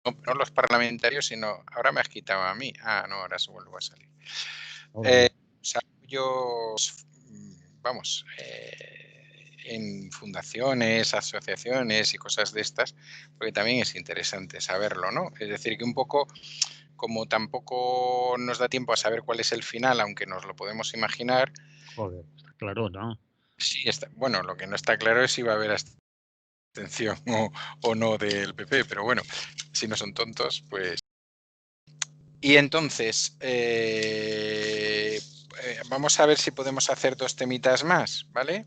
no los parlamentarios, sino ahora me has quitado a mí. Ah, no, ahora se vuelve a salir. Obvio. Desarrollos, vamos, en fundaciones, asociaciones y cosas de estas, porque también es interesante saberlo, ¿no? Es decir, que un poco, como tampoco nos da tiempo a saber cuál es el final, aunque nos lo podemos imaginar, Joder, está claro, ¿no? sí está, bueno, lo que no está claro es si va a haber abstención o no del PP, pero bueno, si no son tontos, pues... Y entonces, vamos a ver si podemos hacer 2 temitas más, ¿vale?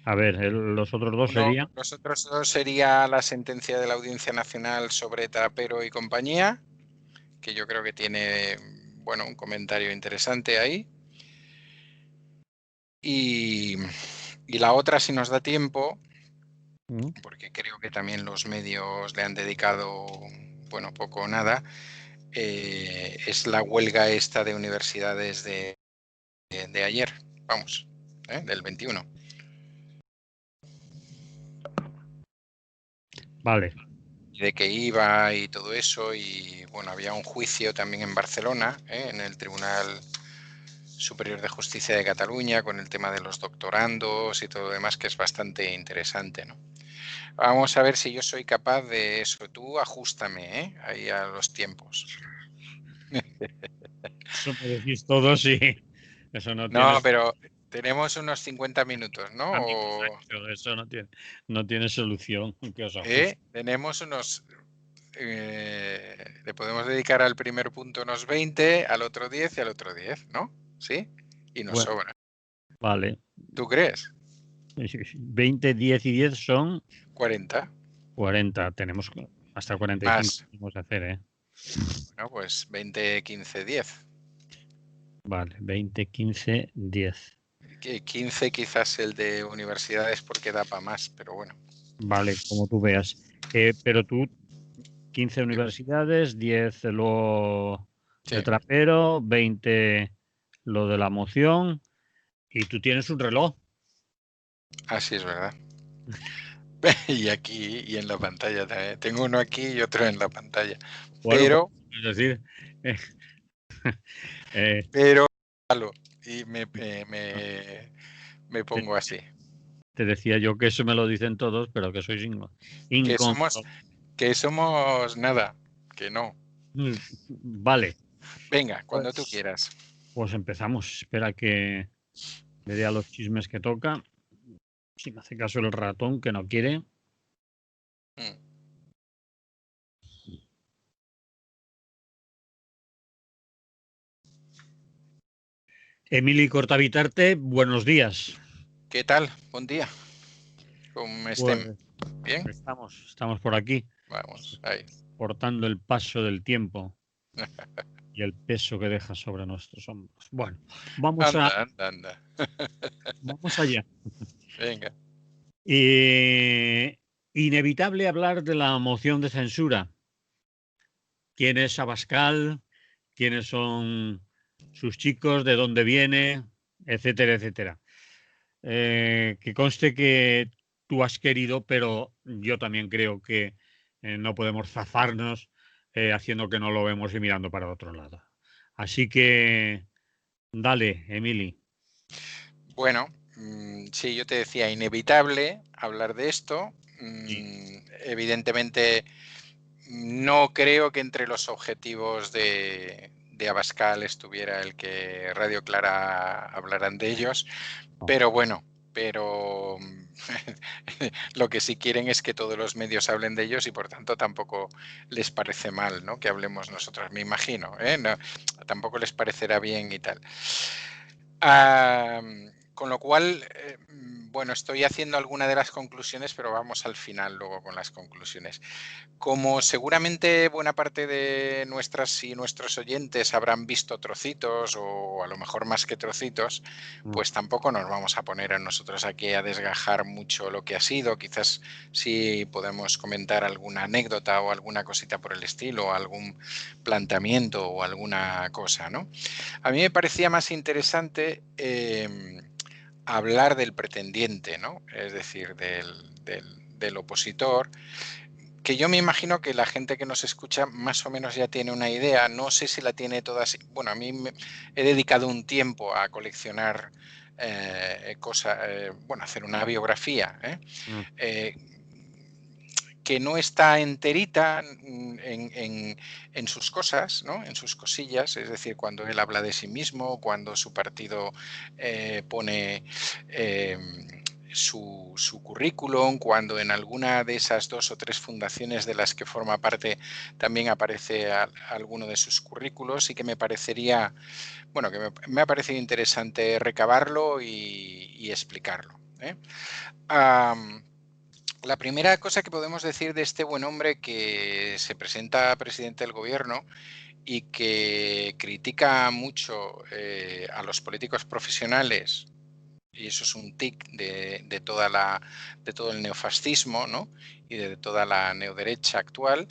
A ver, los otros dos serían. Los otros dos sería la sentencia de la Audiencia Nacional sobre Trapero y compañía, que yo creo que tiene, bueno, un comentario interesante ahí. Y la otra, si nos da tiempo, porque creo que también los medios le han dedicado, bueno, poco o nada, es la huelga esta de universidades de ayer, vamos, del 21. Vale. De que iba y todo eso, y bueno, había un juicio también en Barcelona, en el Tribunal Superior de Justicia de Cataluña, con el tema de los doctorandos y todo lo demás, que es bastante interesante, ¿no? Vamos a ver si yo soy capaz de eso. Tú ajústame, ahí a los tiempos. Eso me decís todos y eso no tiene... No, pero tenemos unos 50 minutos, ¿no? Eso no tiene solución que os ajuste. Tenemos unos... le podemos dedicar al primer punto unos 20, al otro 10 y al otro 10, ¿no? ¿Sí? Y nos Bueno, sobra. vale. ¿Tú crees? 20, 10 y 10 son 40. 40. Tenemos hasta 45 Más. podemos hacer, ¿eh? Bueno, pues 20, 15, 10. Vale, 20, 15, 10. 15 quizás el de universidades porque da para más, pero bueno. Vale, como tú veas. Pero tú, 15 universidades, 10 lo Sí, de Trapero, 20 lo de la moción y tú tienes un reloj. así es verdad. Y aquí y en la pantalla también. Tengo uno aquí y otro en la pantalla. Bueno, pues, Pero, es decir, eh, y me te, pongo así. te decía yo que eso me lo dicen todos, pero que sois Que incómodo. somos nada, que no. Vale, Venga, cuando tú pues, quieras. pues empezamos. Espera que le dé a los chismes que toca. Si me hace caso el ratón, que no quiere. Mm. Emily Cortavitarte, buenos días. ¿Qué tal? Buen día. ¿Cómo estén? Pues ¿Bien? estamos por aquí, Vamos, ahí. portando el paso del tiempo y el peso que deja sobre nuestros hombros. Bueno, Anda, anda, anda. vamos allá. Venga. Inevitable hablar de la moción de censura. ¿Quién es Abascal? ¿Quiénes son sus chicos? ¿De dónde viene? Etcétera, etcétera. Que conste que tú has querido, pero yo también creo que no podemos zafarnos haciendo que no lo vemos y mirando para otro lado. Así que, dale, Emily. Bueno, sí, yo te decía, inevitable hablar de esto. Sí. Evidentemente, no creo que entre los objetivos de Abascal estuviera el que Radio Clara hablaran de ellos, No. pero bueno, lo que sí quieren es que todos los medios hablen de ellos y por tanto tampoco les parece mal, ¿no?, que hablemos nosotros, me imagino, ¿eh? No, tampoco les parecerá bien y tal. Con lo cual, bueno, estoy haciendo alguna de las conclusiones, pero vamos al final luego con las conclusiones. Como seguramente buena parte de nuestras y nuestros oyentes habrán visto trocitos o a lo mejor más que trocitos, pues tampoco nos vamos a poner a nosotros aquí a desgajar mucho lo que ha sido. Quizás sí podemos comentar alguna anécdota o alguna cosita por el estilo, algún planteamiento o alguna cosa, ¿no? A mí me parecía más interesante hablar del pretendiente, ¿no? Es decir, del opositor, que yo me imagino que la gente que nos escucha más o menos ya tiene una idea. No sé si la tiene todas. Bueno, a mí he dedicado un tiempo a coleccionar cosas, bueno, hacer una biografía, que no está enterita en sus cosas, ¿no? En sus cosillas, es decir, cuando él habla de sí mismo, cuando su partido pone su currículum, cuando en alguna de esas 2 o 3 fundaciones de las que forma parte también aparece alguno de sus currículos, y que me parecería, bueno, que me ha parecido interesante recabarlo y explicarlo. La primera cosa que podemos decir de este buen hombre que se presenta presidente del gobierno y que critica mucho a los políticos profesionales, y eso es un tic de todo el neofascismo, ¿no? Y de toda la neoderecha actual,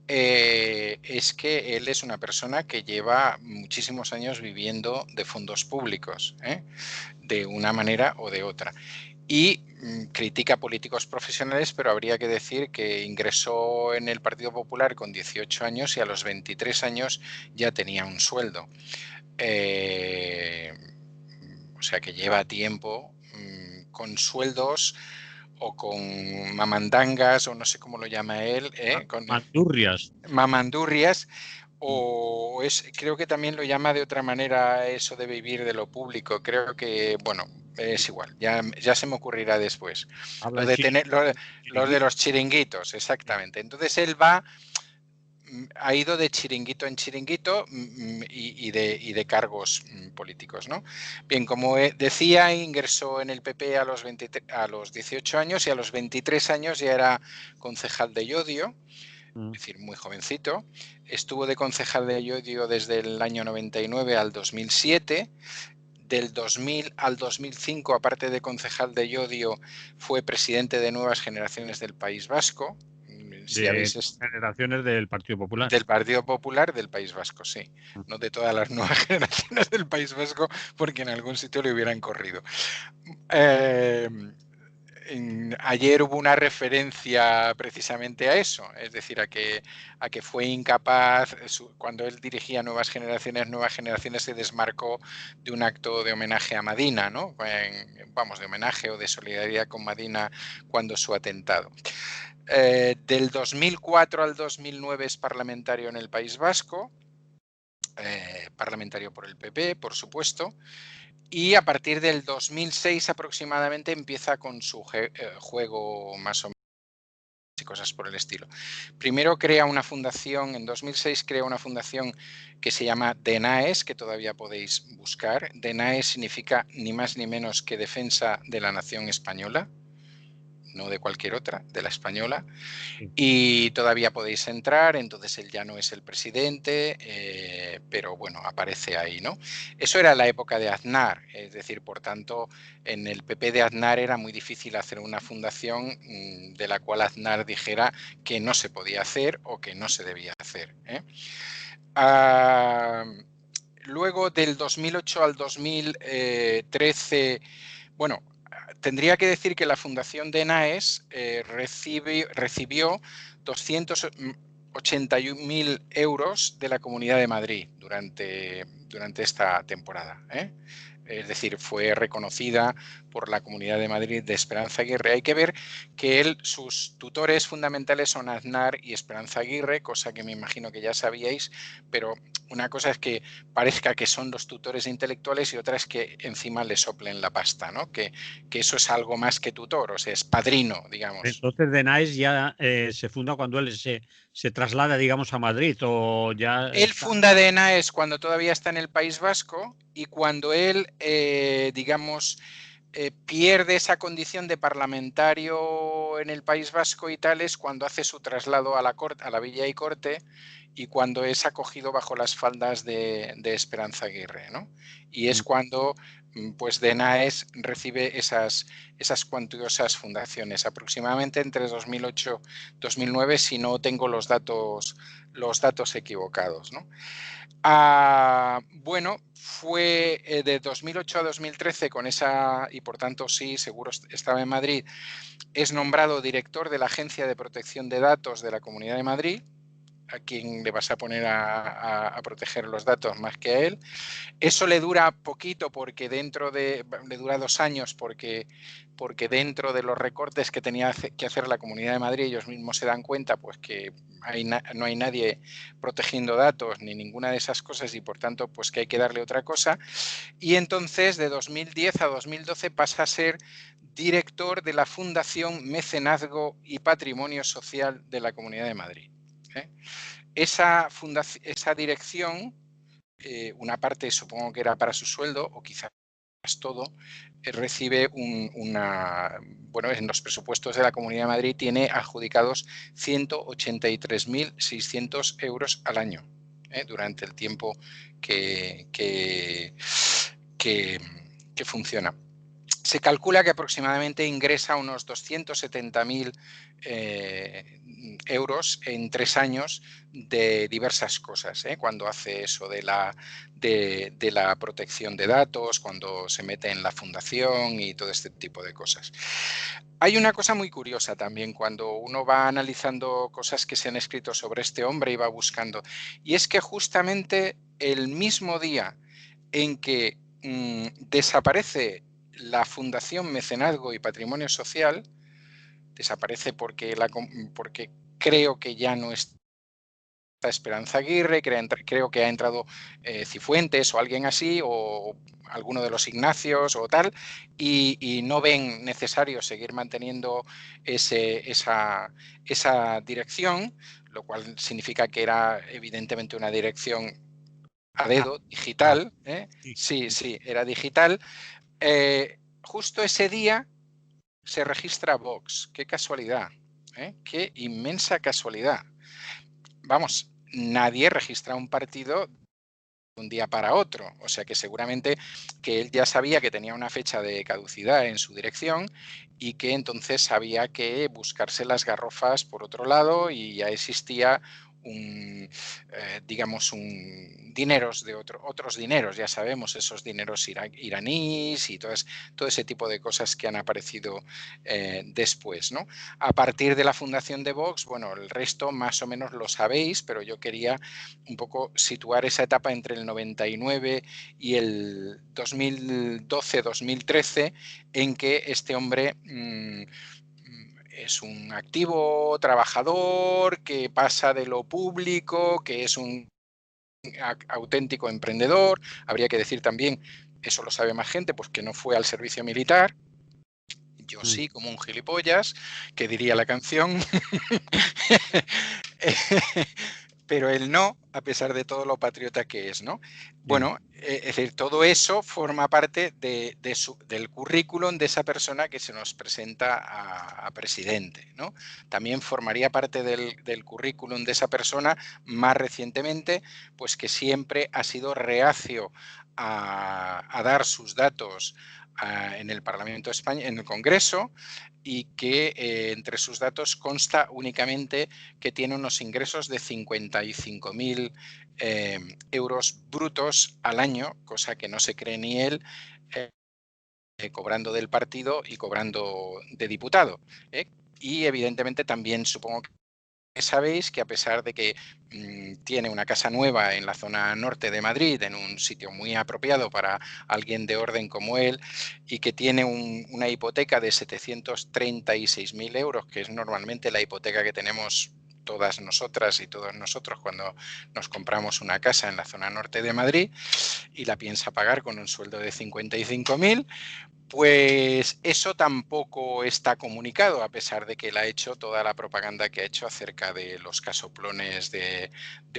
es que él es una persona que lleva muchísimos años viviendo de fondos públicos, de una manera o de otra. Y critica a políticos profesionales, pero habría que decir que ingresó en el Partido Popular con 18 años y a los 23 años ya tenía un sueldo. O sea que lleva tiempo con sueldos o con mamandangas, o no sé cómo lo llama él, con Mandurrias. mamandurrias, o creo que también lo llama de otra manera eso de vivir de lo público. Creo que, bueno, es igual, ya se me ocurrirá después. Habla Lo de de tener los de los chiringuitos, exactamente. Entonces él ha ido de chiringuito en chiringuito y de cargos políticos, ¿no? Bien, como decía, ingresó en el PP a los 18 años y a los 23 años ya era concejal de Llodio, es decir, muy jovencito. Estuvo de concejal de Llodio desde el año 99 al 2007. Del 2000 al 2005, aparte de concejal de Llodio, fue presidente de Nuevas Generaciones del País Vasco. Si De habéis generaciones del Partido Popular. Del Partido Popular del País Vasco, sí. No de todas las nuevas generaciones del País Vasco, porque en algún sitio le hubieran corrido. Ayer hubo una referencia precisamente a eso, es decir, a que fue incapaz, cuando él dirigía Nuevas Generaciones se desmarcó de un acto de homenaje a Madina, ¿no? Vamos, de homenaje o de solidaridad con Madina cuando su atentado. Del 2004 al 2009 es parlamentario en el País Vasco, parlamentario por el PP, por supuesto, y a partir del 2006 aproximadamente empieza con su juego más o menos y cosas por el estilo. Primero crea una fundación, en 2006 crea una fundación que se llama DENAES, que todavía podéis buscar. DENAES significa ni más ni menos que Defensa de la Nación Española, no de cualquier otra, de la española, y todavía podéis entrar. Entonces él ya no es el presidente, pero bueno, aparece ahí, ¿no? Eso era la época de Aznar, es decir, por tanto, en el PP de Aznar era muy difícil hacer una fundación de la cual Aznar dijera que no se podía hacer o que no se debía hacer. Luego del 2008 al 2013, bueno, tendría que decir que la Fundación de NAES recibió 281.000 euros de la Comunidad de Madrid durante esta temporada. Es decir, fue reconocida por la Comunidad de Madrid de Esperanza Aguirre. Hay que ver que sus tutores fundamentales son Aznar y Esperanza Aguirre, cosa que me imagino que ya sabíais, pero una cosa es que parezca que son los tutores intelectuales y otra es que encima le soplen la pasta, ¿no? Que eso es algo más que tutor, o sea, es padrino, digamos. Entonces DENAES ya se funda cuando él se traslada, digamos, a Madrid o ya... Él funda DENAES cuando todavía está en el País Vasco y cuando él, digamos, pierde esa condición de parlamentario en el País Vasco y tal es cuando hace su traslado a la Villa y Corte y cuando es acogido bajo las faldas de Esperanza Aguirre, ¿no? Y es cuando pues DNAES recibe esas cuantiosas fundaciones, aproximadamente entre 2008 y 2009, si no tengo los datos equivocados, ¿no? Bueno, fue de 2008 a 2013 con esa, y por tanto sí, seguro estaba en Madrid, es nombrado director de la Agencia de Protección de Datos de la Comunidad de Madrid. ¿A quién le vas a poner a proteger los datos más que a él? Eso le dura poquito porque le dura 2 años porque dentro de los recortes que tenía que hacer la Comunidad de Madrid, ellos mismos se dan cuenta pues que no hay nadie protegiendo datos ni ninguna de esas cosas y por tanto pues que hay que darle otra cosa. Y entonces de 2010 a 2012 pasa a ser director de la Fundación Mecenazgo y Patrimonio Social de la Comunidad de Madrid. Esa dirección, una parte supongo que era para su sueldo o quizás todo, recibe bueno, en los presupuestos de la Comunidad de Madrid tiene adjudicados 183.600 euros al año durante el tiempo que funciona. Se calcula que aproximadamente ingresa unos 270.000 euros en 3 años de diversas cosas, cuando hace eso de la protección de datos, cuando se mete en la fundación y todo este tipo de cosas. Hay una cosa muy curiosa también cuando uno va analizando cosas que se han escrito sobre este hombre y va buscando, y es que justamente el mismo día en que desaparece la Fundación Mecenazgo y Patrimonio Social, desaparece porque creo que ya no está Esperanza Aguirre, creo que ha entrado Cifuentes o alguien así, o alguno de los Ignacios o tal, y no ven necesario seguir manteniendo esa dirección, lo cual significa que era evidentemente una dirección a dedo, digital. Sí, era digital. Justo ese día se registra Vox. Qué casualidad, qué inmensa casualidad. Vamos, nadie registra un partido de un día para otro, o sea que seguramente que él ya sabía que tenía una fecha de caducidad en su dirección y que entonces sabía que buscarse las garrofas por otro lado y ya existía digamos, dineros de otros dineros, ya sabemos, esos dineros iraníes y todo ese tipo de cosas que han aparecido después, ¿no? A partir de la fundación de Vox, bueno, el resto más o menos lo sabéis, pero yo quería un poco situar esa etapa entre el 99 y el 2012-2013 en que este hombre es un activo trabajador que pasa de lo público, que es un auténtico emprendedor. Habría que decir también, eso lo sabe más gente, pues que no fue al servicio militar. Yo sí, como un gilipollas, que diría la canción. Pero él no, a pesar de todo lo patriota que es, ¿no? Bueno, es decir, todo eso forma parte del currículum de esa persona que se nos presenta a presidente, ¿no? También formaría parte del currículum de esa persona más recientemente, pues que siempre ha sido reacio a dar sus datos en el Parlamento de España, en el Congreso, y que entre sus datos consta únicamente que tiene unos ingresos de 55.000 euros brutos al año, cosa que no se cree ni él, cobrando del partido y cobrando de diputado. Y evidentemente también supongo que sabéis que a pesar de que tiene una casa nueva en la zona norte de Madrid, en un sitio muy apropiado para alguien de orden como él, y que tiene una hipoteca de 736.000 euros, que es normalmente la hipoteca que tenemos todas nosotras y todos nosotros cuando nos compramos una casa en la zona norte de Madrid y la piensa pagar con un sueldo de 55.000, Pues eso tampoco está comunicado, a pesar de que él ha hecho toda la propaganda que ha hecho acerca de los casoplones de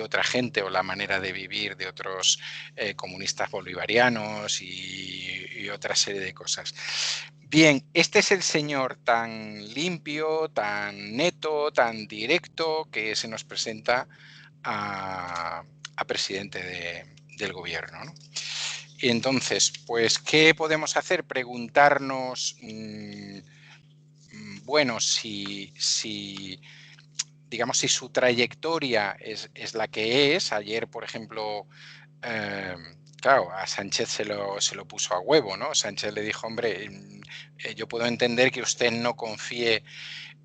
otra gente o la manera de vivir de otros comunistas bolivarianos y otra serie de cosas. Bien, este es el señor tan limpio, tan neto, tan directo que se nos presenta a presidente del gobierno, ¿no? Y entonces, pues, ¿qué podemos hacer? Preguntarnos, bueno, digamos, si su trayectoria es la que es. Ayer, por ejemplo, claro, a Sánchez se lo puso a huevo, ¿no? Sánchez le dijo, hombre, yo puedo entender que usted no confíe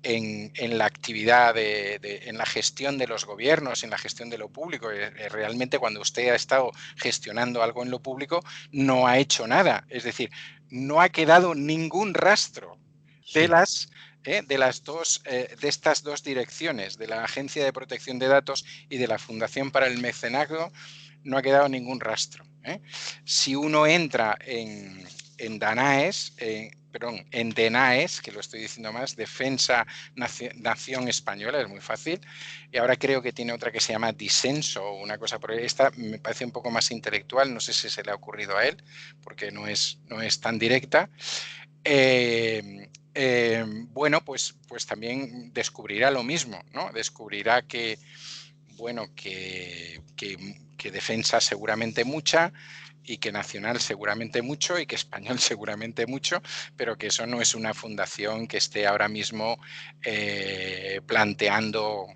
en la actividad, en la gestión de los gobiernos, en la gestión de lo público. Realmente cuando usted ha estado gestionando algo en lo público no ha hecho nada. Es decir, no ha quedado ningún rastro de de estas dos direcciones, de la Agencia de Protección de Datos y de la Fundación para el Mecenazgo. No ha quedado ningún rastro. Si uno entra en DANAES, en DENAES, que lo estoy diciendo más, Defensa Nación Española, es muy fácil, y ahora creo que tiene otra que se llama Disenso o una cosa por ahí. Esta me parece un poco más intelectual, no sé si se le ha ocurrido a él, porque no es tan directa. Bueno, pues también descubrirá lo mismo, ¿no? Descubrirá que, bueno, que Defensa seguramente mucha, y que Nacional seguramente mucho, y que Español seguramente mucho, pero que eso no es una fundación que esté ahora mismo planteando,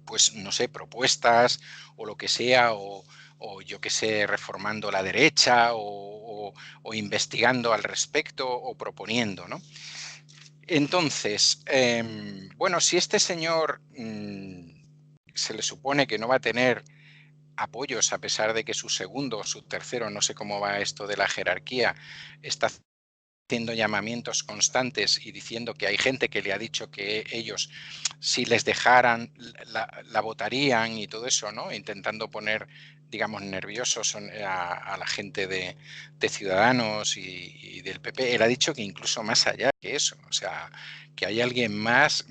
pues no sé, propuestas o lo que sea, o yo que sé, reformando la derecha o investigando al respecto o proponiendo, ¿no? Entonces, bueno, si este señor se le supone que no va a tener apoyos, a pesar de que su segundo o su tercero, no sé cómo va esto de la jerarquía, está haciendo llamamientos constantes y diciendo que hay gente que le ha dicho que ellos, si les dejaran, la votarían y todo eso, ¿no? Intentando poner, digamos, nerviosos a la gente de Ciudadanos y del PP. Él ha dicho que incluso más allá que eso, o sea, que hay alguien más.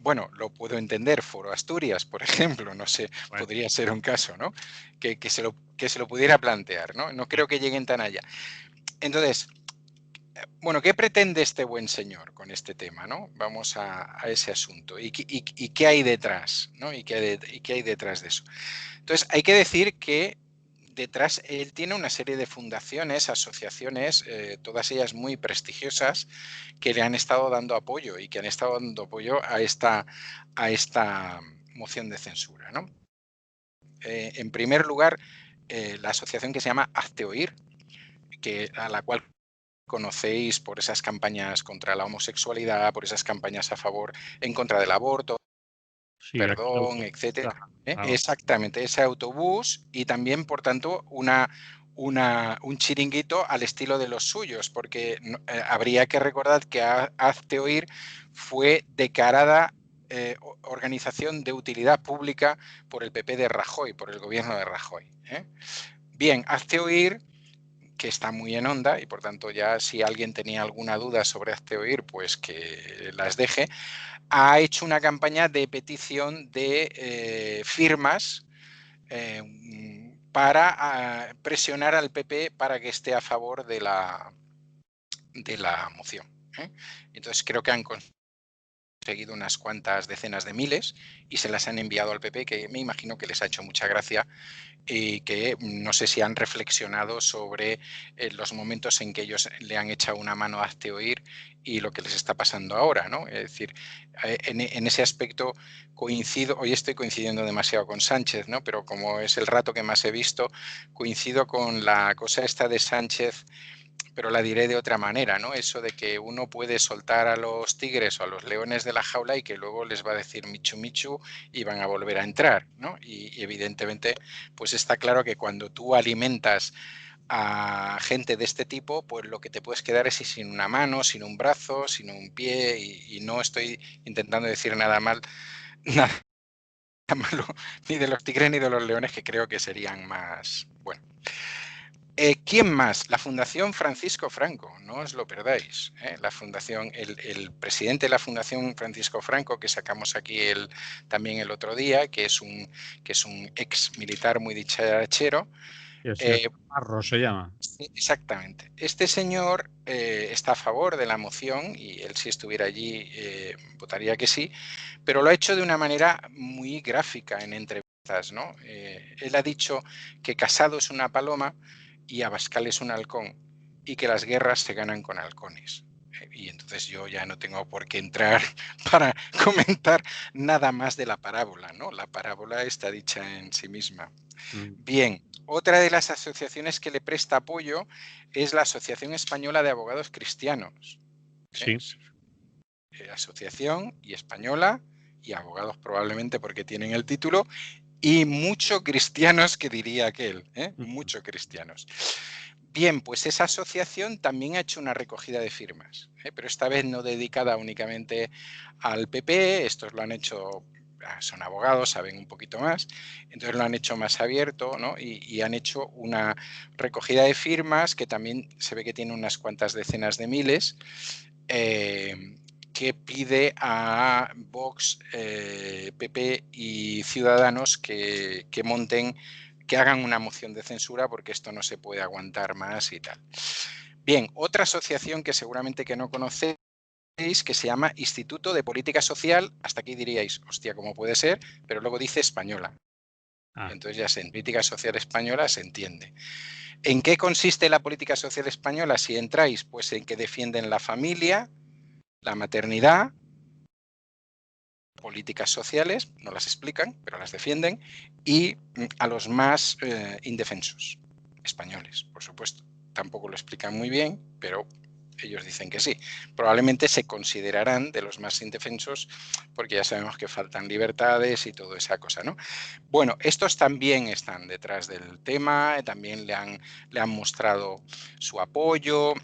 Bueno, lo puedo entender, Foro Asturias, por ejemplo, no sé, Bueno, podría ser un caso, ¿no? Que se lo pudiera plantear, ¿no? No creo que lleguen tan allá. Entonces, bueno, ¿qué pretende este buen señor con este tema, ¿no? Vamos a ese asunto. ¿Y qué hay detrás, ¿no? ¿Y qué hay detrás de eso? Entonces, hay que decir que detrás él tiene una serie de fundaciones, asociaciones, todas ellas muy prestigiosas, que le han estado dando apoyo y que han estado dando apoyo a esta moción de censura, ¿no? En primer lugar, la asociación que se llama Hazte Oír, a la cual conocéis por esas campañas contra la homosexualidad, por esas campañas en contra del aborto, sí, aquí lo perdón, etcétera. claro. Exactamente, ese autobús, y también, por tanto, un chiringuito al estilo de los suyos, porque habría que recordar que Hazte Oír fue declarada organización de utilidad pública por el PP de Rajoy, por el gobierno de Rajoy. Bien, Hazte Oír, que está muy en onda, y por tanto ya si alguien tenía alguna duda sobre Hazte Oír, pues que las deje, ha hecho una campaña de petición de firmas para presionar al PP para que esté a favor de la moción. Entonces creo que han conseguido unas cuantas decenas de miles y se las han enviado al PP, que me imagino que les ha hecho mucha gracia, y que no sé si han reflexionado sobre los momentos en que ellos le han echado una mano a Hazte Oír y lo que les está pasando ahora, ¿no? Es decir, en ese aspecto coincido, hoy estoy coincidiendo demasiado con Sánchez, ¿no? Pero como es el rato que más he visto, coincido con la cosa esta de Sánchez, pero la diré de otra manera, ¿no? Eso de que uno puede soltar a los tigres o a los leones de la jaula y que luego les va a decir michu michu y van a volver a entrar, ¿no? Y evidentemente, pues está claro que cuando tú alimentas a gente de este tipo, pues lo que te puedes quedar es sin una mano, sin un brazo, sin un pie, y no estoy intentando decir nada nada malo, ni de los tigres ni de los leones, que creo que serían más, bueno. ¿Quién más? La Fundación Francisco Franco, no os lo perdáis. La fundación, el presidente de la Fundación Francisco Franco, que sacamos aquí también el otro día, que es un ex militar muy dicharachero. El señor Marro se llama. Exactamente. Este señor está a favor de la moción y él, si estuviera allí, votaría que sí, pero lo ha hecho de una manera muy gráfica en entrevistas, ¿no? Él ha dicho que Casado es una paloma y Abascal es un halcón y que las guerras se ganan con halcones. Y entonces yo ya no tengo por qué entrar para comentar nada más de la parábola, ¿no? La parábola está dicha en sí misma. Bien, otra de las asociaciones que le presta apoyo es la Asociación Española de Abogados Cristianos. Sí. Asociación y española y abogados probablemente porque tienen el título y mucho cristianos, que diría aquel, mucho cristianos. Bien, pues esa asociación también ha hecho una recogida de firmas, pero esta vez no dedicada únicamente al PP, estos lo han hecho, son abogados, saben un poquito más, entonces lo han hecho más abierto, ¿no? Y han hecho una recogida de firmas que también se ve que tiene unas cuantas decenas de miles, que pide a Vox, PP y Ciudadanos que monten, que hagan una moción de censura porque esto no se puede aguantar más y tal. Bien, otra asociación que seguramente que no conocéis, que se llama Instituto de Política Social, hasta aquí diríais, hostia, ¿cómo puede ser? Pero luego dice española. Entonces ya en política social española se entiende. ¿En qué consiste la política social española? Si entráis, pues en que defienden la familia, la maternidad, políticas sociales, no las explican, pero las defienden, y a los más indefensos, españoles, por supuesto. Tampoco lo explican muy bien, pero ellos dicen que sí. Probablemente se considerarán de los más indefensos porque ya sabemos que faltan libertades y toda esa cosa, ¿no? Bueno, estos también están detrás del tema, también le han mostrado su apoyo.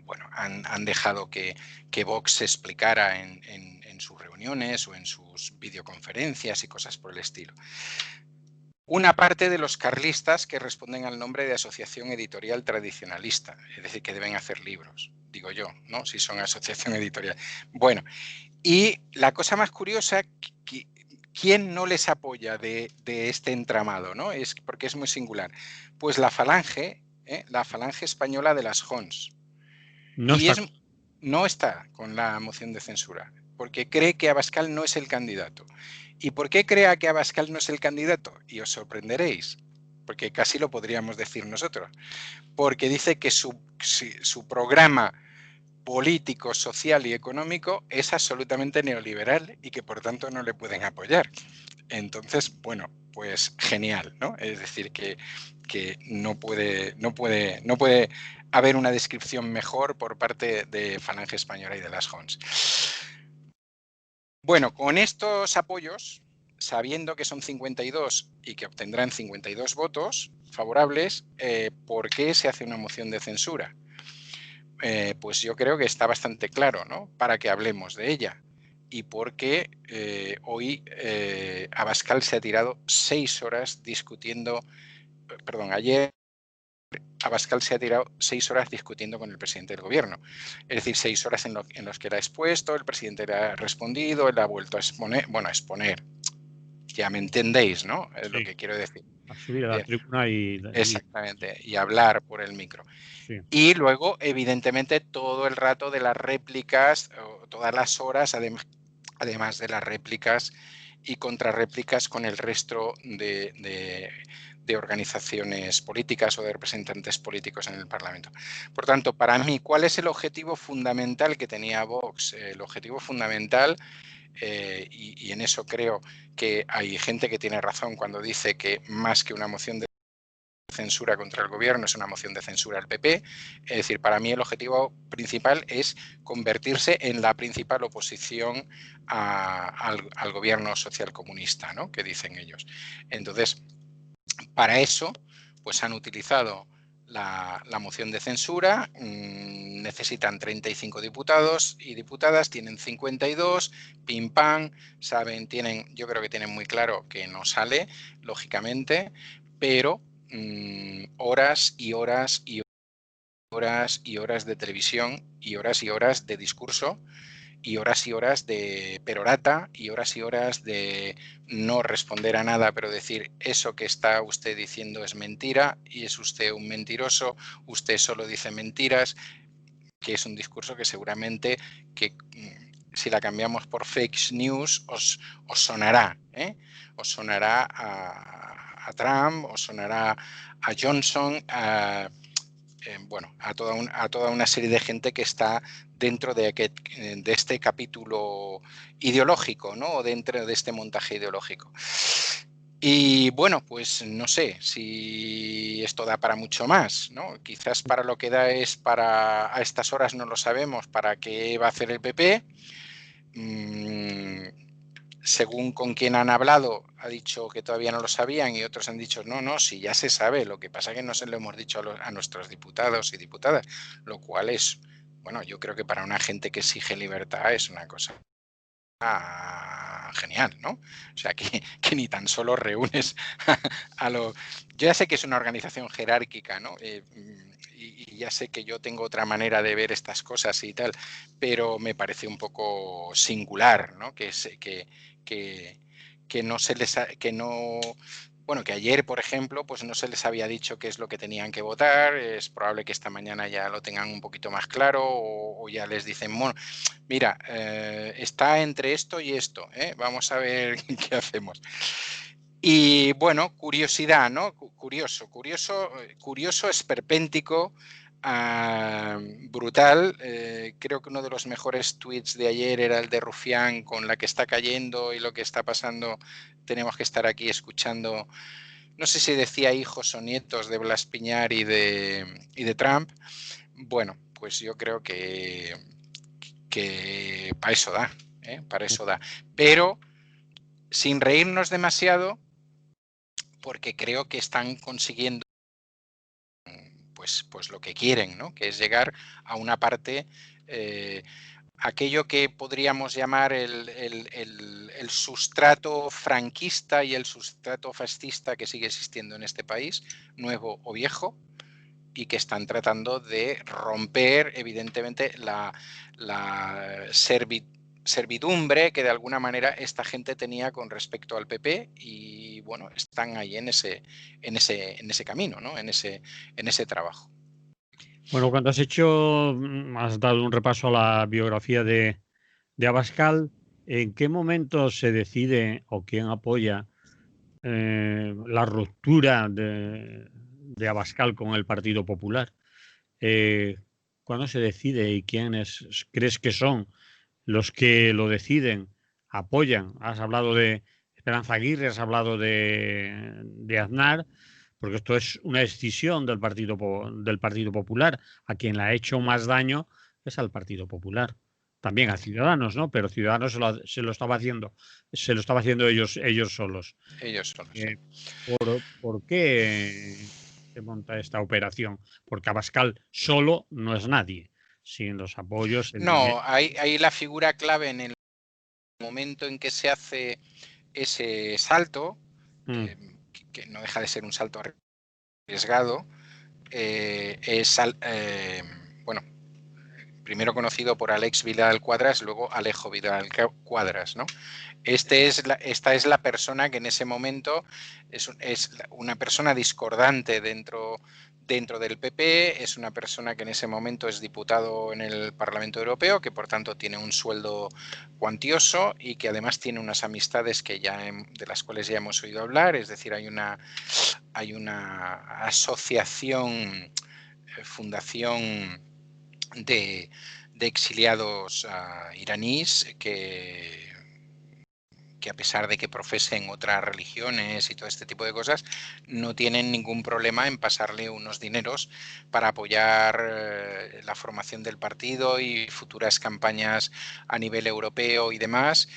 Bueno, han dejado que Vox se explicara en sus reuniones o en sus videoconferencias y cosas por el estilo. Una parte de los carlistas que responden al nombre de Asociación Editorial Tradicionalista, es decir, que deben hacer libros, digo yo, ¿no? Si son asociación editorial. Bueno, y la cosa más curiosa, ¿quién no les apoya de este entramado, ¿no? Es porque es muy singular. Pues la Falange española de las Jons. No está con la moción de censura, porque cree que Abascal no es el candidato. ¿Y por qué crea que Abascal no es el candidato? Y os sorprenderéis, porque casi lo podríamos decir nosotros. Porque dice que su programa político, social y económico es absolutamente neoliberal y que por tanto no le pueden apoyar. Entonces, bueno, pues genial, ¿no? Es decir, que no puede haber una descripción mejor por parte de Falange Española y de las Jons. Bueno, con estos apoyos, sabiendo que son 52 y que obtendrán 52 votos favorables, ¿por qué se hace una moción de censura? Pues yo creo que está bastante claro, ¿no? Para que hablemos de ella. Y porque hoy Abascal se ha tirado 6 horas discutiendo, perdón, ayer Abascal se ha tirado 6 horas discutiendo con el presidente del gobierno. Es decir, 6 horas en los que le ha expuesto, el presidente le ha respondido, él ha vuelto a exponer, bueno, a exponer, ya me entendéis, ¿no? Es lo que quiero decir. A subir a la tribuna Exactamente, y hablar por el micro. Sí. Y luego, evidentemente, todo el rato de las réplicas, todas las horas, además de las réplicas y contrarréplicas con el resto de organizaciones políticas o de representantes políticos en el Parlamento. Por tanto, para mí, ¿cuál es el objetivo fundamental que tenía Vox? El objetivo fundamental, y en eso creo que hay gente que tiene razón cuando dice que más que una moción de censura contra el gobierno es una moción de censura al PP. Es decir, para mí el objetivo principal es convertirse en la principal oposición al gobierno socialcomunista, ¿no? Que dicen ellos. Entonces, para eso, pues han utilizado la moción de censura, necesitan 35 diputados y diputadas, tienen 52, pim pam, saben, yo creo que tienen muy claro que no sale, lógicamente, pero horas y horas y horas y horas de televisión y horas de discurso y horas de perorata y horas de no responder a nada, pero decir eso que está usted diciendo es mentira y es usted un mentiroso, usted solo dice mentiras, que es un discurso que seguramente que si la cambiamos por fake news os sonará, ¿eh? Os sonará a Trump, os sonará a Johnson, bueno, a toda una serie de gente que está dentro de este capítulo ideológico, ¿no? O dentro de este montaje ideológico. Y bueno, pues no sé si esto da para mucho más, ¿no? Quizás para lo que da es para, a estas horas no lo sabemos, para qué va a hacer el PP. Según con quien han hablado, ha dicho que todavía no lo sabían y otros han dicho, no, sí, ya se sabe, lo que pasa es que no se lo hemos dicho a nuestros diputados y diputadas, lo cual es, bueno, yo creo que para una gente que exige libertad es una cosa genial, ¿no? O sea, que ni tan solo reúnes a lo... Yo ya sé que es una organización jerárquica, ¿no? Y ya sé que yo tengo otra manera de ver estas cosas y tal, pero me parece un poco singular, ¿no? Que no se les... que no... Bueno, que ayer, por ejemplo, pues no se les había dicho qué es lo que tenían que votar. Es probable que esta mañana ya lo tengan un poquito más claro o ya les dicen, bueno, mira, está entre esto y esto, ¿eh? Vamos a ver qué hacemos. Y bueno, curiosidad, ¿no? Curioso, esperpéntico, brutal. Creo que uno de los mejores tweets de ayer era el de Rufián con la que está cayendo y lo que está pasando. Tenemos que estar aquí escuchando, no sé si decía hijos o nietos de Blas Piñar y de Trump. Bueno, pues yo creo que para eso da, para eso da. Pero sin reírnos demasiado, porque creo que están consiguiendo pues lo que quieren, ¿no? Que es llegar a una parte, aquello que podríamos llamar el sustrato franquista y el sustrato fascista que sigue existiendo en este país, nuevo o viejo, y que están tratando de romper, evidentemente, la servidumbre que de alguna manera esta gente tenía con respecto al PP y bueno, están ahí en ese camino, ¿no? en ese trabajo. Bueno, cuando has dado un repaso a la biografía de Abascal, ¿en qué momento se decide o quién apoya la ruptura de Abascal con el Partido Popular? ¿Cuándo se decide y quiénes crees que son los que lo deciden, apoyan? Has hablado de Esperanza Aguirre, has hablado de Aznar, porque esto es una escisión del Partido Popular. A quien le ha hecho más daño es al Partido Popular. También a Ciudadanos, ¿no? Pero Ciudadanos se lo estaba haciendo ellos solos. Ellos son los... ¿Por qué se monta esta operación? Porque Abascal solo no es nadie, sin los apoyos, el dinero. No, hay la figura clave en el momento en que se hace ese salto, que no deja de ser un salto arriesgado, bueno, primero conocido por Alex Vidal Cuadras, luego Alejo Vidal Cuadras, ¿no? Esta es la persona que en ese momento es una persona discordante dentro del PP, es una persona que en ese momento es diputado en el Parlamento Europeo, que por tanto tiene un sueldo cuantioso y que además tiene unas amistades que de las cuales ya hemos oído hablar, es decir, hay una asociación, fundación de exiliados iraníes que a pesar de que profesen otras religiones y todo este tipo de cosas, no tienen ningún problema en pasarle unos dineros para apoyar la formación del partido y futuras campañas a nivel europeo y demás,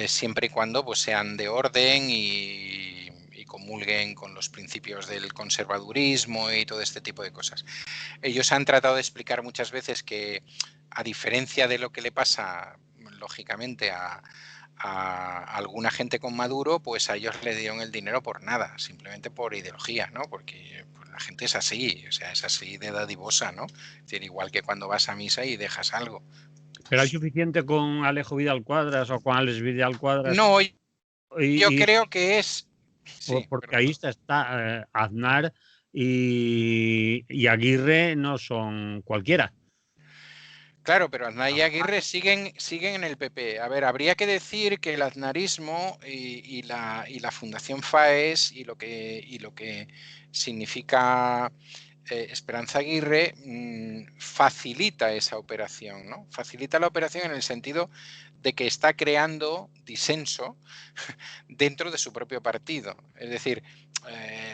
siempre y cuando pues, sean de orden y comulguen con los principios del conservadurismo y todo este tipo de cosas. Ellos han tratado de explicar muchas veces que, a diferencia de lo que le pasa, lógicamente, a alguna gente con Maduro, pues a ellos le dieron el dinero por nada, simplemente por ideología, ¿no? Porque pues, la gente es así, o sea, es así de dadivosa, ¿no? Es decir, igual que cuando vas a misa y dejas algo. Pero hay suficiente con Alejo Vidal Cuadras o con Alex Vidal Cuadras No, yo y creo que es... Sí, porque perdón. ahí está Aznar y Aguirre no son cualquiera. Claro, pero Aznar y Aguirre siguen en el PP. A ver, habría que decir que el aznarismo y la Fundación FAES y lo que significa Esperanza Aguirre facilita esa operación, ¿no? Facilita la operación en el sentido de que está creando disenso dentro de su propio partido. Es decir,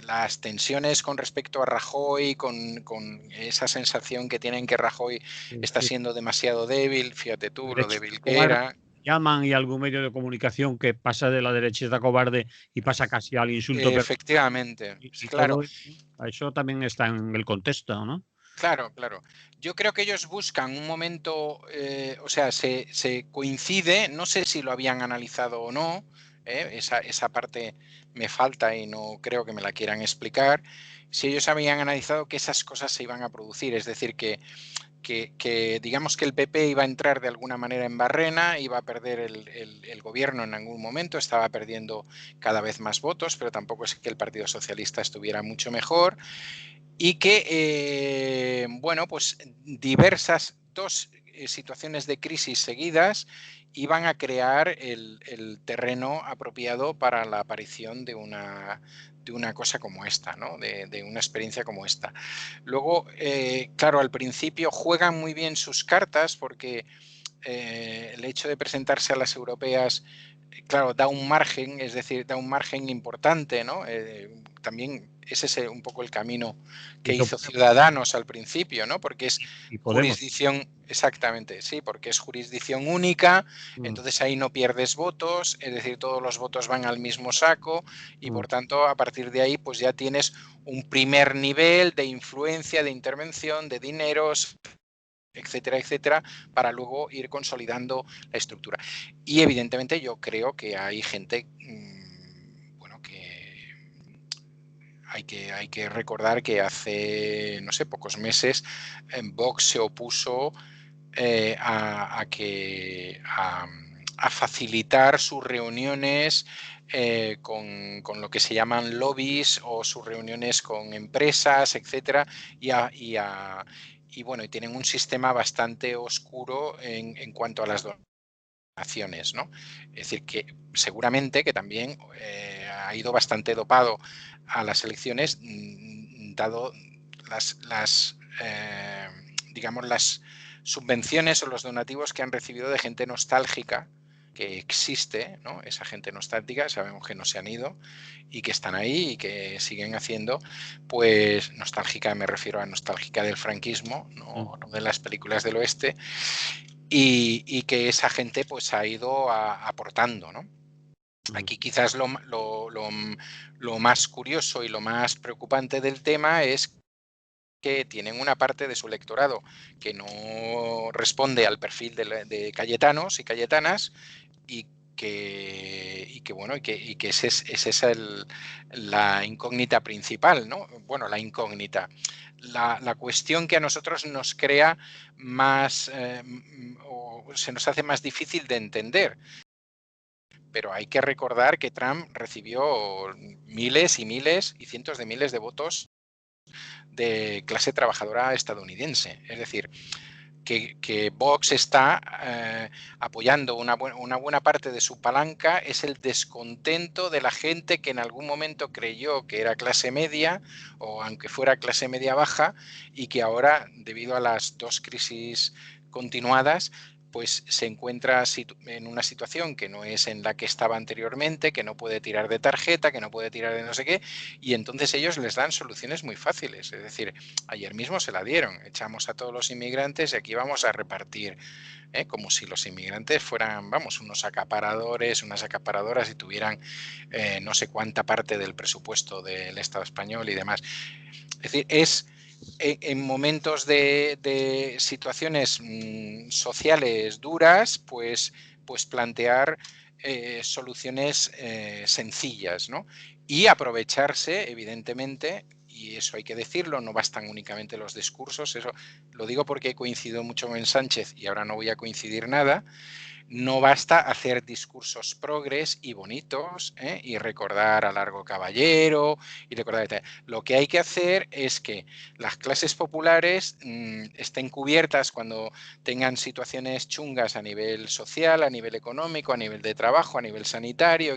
las tensiones con respecto a Rajoy, con esa sensación que tienen que Rajoy está Sí. siendo demasiado débil, fíjate tú lo Derechista débil que cobarde era. llaman y algún medio de comunicación que pasa de la derechista cobarde y pasa casi al insulto personal Efectivamente, y claro, todo eso también está en el contexto, ¿no? claro, claro. Yo creo que ellos buscan un momento, o sea, se coincide, no sé si lo habían analizado o no, esa parte me falta y no creo que me la quieran explicar, si ellos habían analizado que esas cosas se iban a producir, es decir, que digamos que el PP iba a entrar de alguna manera en barrena, iba a perder el gobierno en algún momento, estaba perdiendo cada vez más votos, pero tampoco es que el Partido Socialista estuviera mucho mejor y que, bueno, pues diversas dos situaciones de crisis seguidas iban a crear el terreno apropiado para la aparición de una cosa como esta, ¿no? De una experiencia como esta. Luego, claro, al principio juegan muy bien sus cartas porque el hecho de presentarse a las europeas, claro, da un margen, es decir, da un margen importante, ¿no? También ese es un poco el camino que Hizo hizo Ciudadanos al principio, ¿no? Porque es y Podemos. jurisdicción, exactamente, sí, porque es jurisdicción única, Mm, entonces ahí no pierdes votos, es decir, todos los votos van al mismo saco y mm, por tanto a partir de ahí pues ya tienes un primer nivel de influencia, de intervención, de dineros, etcétera, etcétera, para luego ir consolidando la estructura. Y evidentemente yo creo que hay gente, bueno, que hay que recordar que hace, no sé, pocos meses Vox se opuso a facilitar sus reuniones con lo que se llaman lobbies o sus reuniones con empresas, etcétera, y bueno, y tienen un sistema bastante oscuro en cuanto a las donaciones, ¿no? Es decir, que seguramente que también ha ido bastante dopado a las elecciones, dado digamos, las subvenciones o los donativos que han recibido de gente nostálgica que existe, ¿no? Esa gente nostálgica, sabemos que no se han ido y que están ahí y que siguen haciendo, pues nostálgica, me refiero a nostálgica del franquismo, no de las películas del oeste, y que esa gente pues ha ido aportando, ¿no? Aquí quizás lo más curioso y lo más preocupante del tema es que tienen una parte de su electorado que no responde al perfil de cayetanos y cayetanas y bueno, y que esa es la incógnita principal, ¿no? Bueno, la incógnita. La cuestión que a nosotros nos crea más, o se nos hace más difícil de entender. Pero hay que recordar que Trump recibió miles y miles y cientos de miles de votos de clase trabajadora estadounidense. Es decir, que Vox está apoyando una buena parte de su palanca es el descontento de la gente que en algún momento creyó que era clase media o aunque fuera clase media baja y que ahora, debido a las dos crisis continuadas, pues se encuentra en una situación que no es en la que estaba anteriormente, que no puede tirar de tarjeta, que no puede tirar de no sé qué, y entonces ellos les dan soluciones muy fáciles. Es decir, ayer mismo se la dieron, echamos a todos los inmigrantes y aquí vamos a repartir, como si los inmigrantes fueran, vamos, unos acaparadores, unas acaparadoras y tuvieran no sé cuánta parte del presupuesto del Estado español y demás. Es decir, es en momentos de situaciones sociales duras, pues plantear soluciones sencillas, ¿no? Y aprovecharse, evidentemente, y eso hay que decirlo, no bastan únicamente los discursos, eso lo digo porque he coincidido mucho con Sánchez y ahora no voy a coincidir nada. No basta hacer discursos progres y bonitos, y recordar a Largo Caballero y recordar. Lo que hay que hacer es que las clases populares estén cubiertas cuando tengan situaciones chungas a nivel social, a nivel económico, a nivel de trabajo, a nivel sanitario,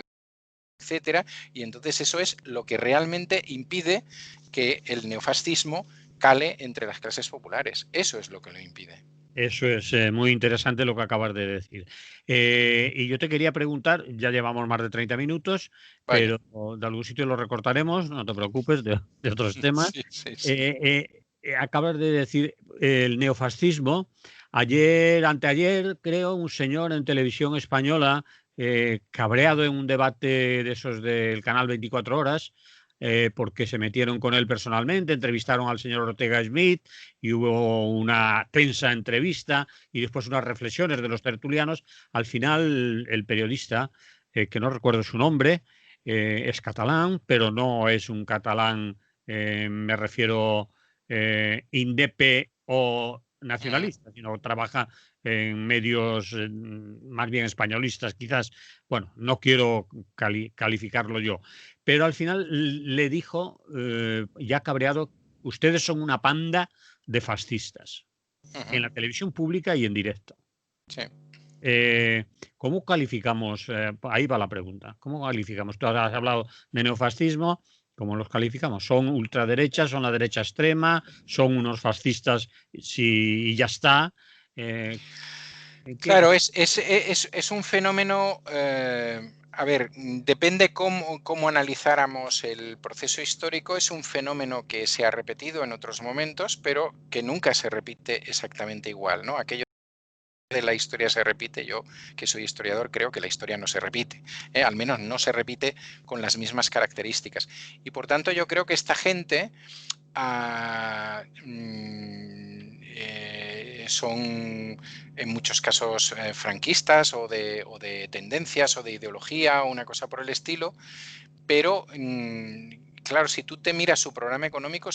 etcétera. Y entonces eso es lo que realmente impide que el neofascismo cale entre las clases populares. Eso es lo que lo impide. Eso es muy interesante lo que acabas de decir. Y yo te quería preguntar, ya llevamos más de 30 minutos, Vaya. pero de algún sitio lo recortaremos, no te preocupes, de otros temas. Sí, sí, sí. Acabas de decir el neofascismo. Ayer, anteayer, creo, un señor en televisión española, cabreado en un debate de esos del canal 24 Horas, porque se metieron con él personalmente, entrevistaron al señor Ortega Smith y hubo una tensa entrevista y después unas reflexiones de los tertulianos. Al final, el periodista, que no recuerdo su nombre, es catalán, pero no es un catalán, me refiero, indepe o nacionalista, sino trabaja en medios más bien españolistas, quizás. Bueno, no quiero calificarlo yo, pero al final le dijo, ya cabreado, ustedes son una panda de fascistas, en la televisión pública y en directo. Sí. ¿Cómo calificamos? Ahí va la pregunta. ¿Cómo calificamos? Tú has hablado de neofascismo. ¿Cómo los calificamos? ¿Son ultraderechas? ¿Son la derecha extrema? ¿Son unos fascistas? Sí, y ya está. ¿Qué? Claro, es un fenómeno, a ver, depende cómo analizáramos el proceso histórico, es un fenómeno que se ha repetido en otros momentos, pero que nunca se repite exactamente igual, ¿no? Aquello de la historia se repite, yo que soy historiador creo que la historia no se repite, al menos no se repite con las mismas características. Y por tanto yo creo que esta gente son en muchos casos franquistas o de tendencias o de ideología o una cosa por el estilo, pero claro, si tú te miras su programa económico,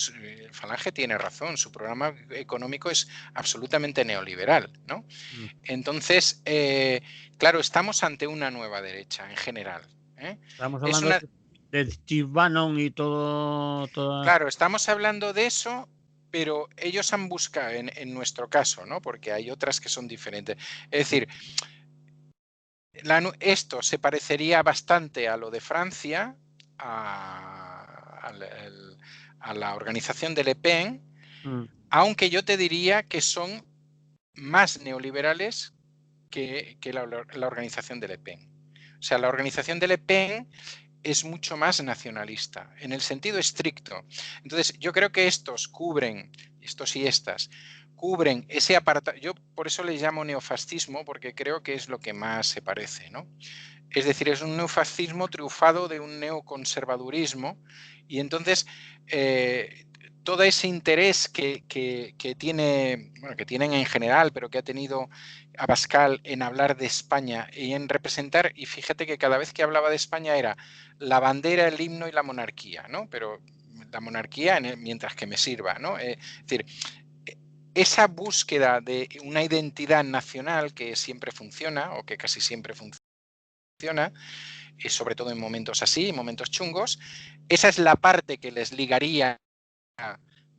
Falange tiene razón, su programa económico es absolutamente neoliberal, ¿no? Entonces, claro, estamos ante una nueva derecha en general. Estamos Es hablando una, de Steve Bannon y todo, todas. Claro, estamos hablando de eso, pero ellos han buscado, en nuestro caso, ¿no? Porque hay otras que son diferentes. Es decir, esto se parecería bastante a lo de Francia, a la organización de Le Pen, aunque yo te diría que son más neoliberales que la organización de Le Pen. O sea, la organización de Le Pen es mucho más nacionalista, en el sentido estricto. Entonces, yo creo que estos y estas, cubren ese apartado. Yo por eso les llamo neofascismo, porque creo que es lo que más se parece, ¿no? Es decir, es un neofascismo triunfado de un neoconservadurismo y entonces todo ese interés que tienen en general, pero que ha tenido Abascal en hablar de España y en representar, y fíjate que cada vez que hablaba de España era la bandera, el himno y la monarquía, ¿no? Pero la monarquía mientras que me sirva, ¿no? Es decir, esa búsqueda de una identidad nacional que siempre funciona o que casi siempre funciona, sobre todo en momentos así, en momentos chungos. Esa es la parte que les ligaría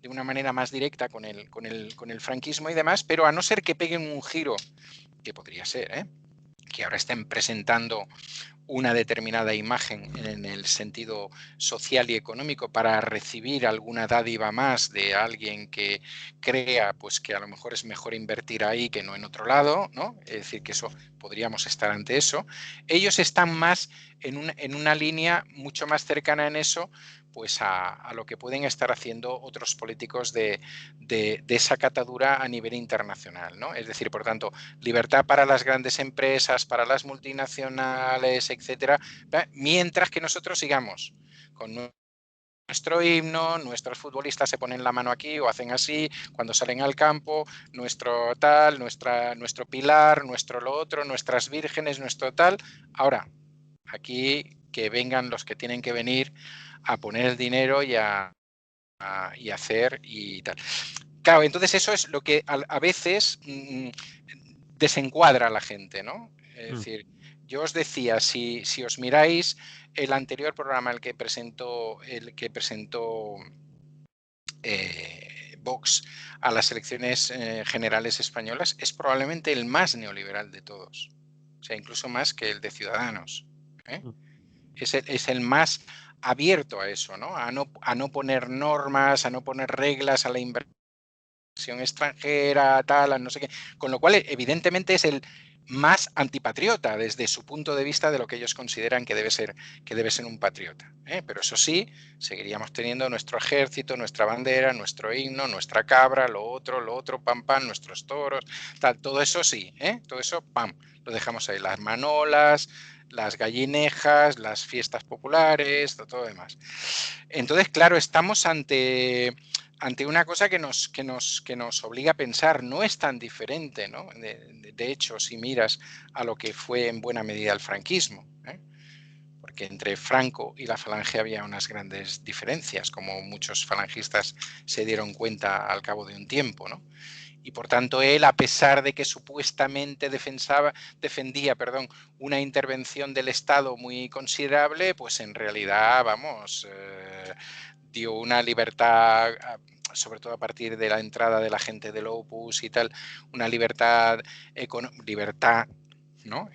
de una manera más directa con el franquismo y demás, pero a no ser que peguen un giro, que podría ser, que ahora estén presentando una determinada imagen en el sentido social y económico para recibir alguna dádiva más de alguien que crea pues que a lo mejor es mejor invertir ahí que no en otro lado, ¿no? Es decir, que eso podríamos estar ante eso. Ellos están más en una línea mucho más cercana en eso pues a lo que pueden estar haciendo otros políticos de esa catadura a nivel internacional, ¿no? Es decir, por tanto, libertad para las grandes empresas, para las multinacionales, etcétera, mientras que nosotros sigamos con nuestro himno, nuestros futbolistas se ponen la mano aquí o hacen así cuando salen al campo, nuestro tal, nuestro pilar, nuestro lo otro, nuestras vírgenes, nuestro tal. Ahora, aquí que vengan los que tienen que venir a poner el dinero y a hacer y tal. Claro, entonces eso es lo que a veces desencuadra a la gente, ¿no? Es decir, yo os decía, si os miráis el anterior programa, el que presentó Vox a las elecciones generales españolas, es probablemente el más neoliberal de todos. O sea, incluso más que el de Ciudadanos. Es el más abierto a eso, ¿no? A no poner normas, a no poner reglas a la inversión extranjera, tal, a no sé qué. Con lo cual, evidentemente, es el más antipatriota desde su punto de vista de lo que ellos consideran que debe ser un patriota. Pero eso sí, seguiríamos teniendo nuestro ejército, nuestra bandera, nuestro himno, nuestra cabra, lo otro, pam, pam, nuestros toros, tal, todo eso sí, todo eso, pam, lo dejamos ahí, las manolas, las gallinejas, las fiestas populares, todo demás. Entonces, claro, estamos ante una cosa que nos obliga a pensar, no es tan diferente, ¿no? De hecho, si miras a lo que fue en buena medida el franquismo, porque entre Franco y la Falange había unas grandes diferencias, como muchos falangistas se dieron cuenta al cabo de un tiempo, ¿no? Y por tanto él, a pesar de que supuestamente defendía una intervención del Estado muy considerable, pues en realidad, vamos, dio una libertad, sobre todo a partir de la entrada de la gente del Opus y tal, una libertad, ¿no?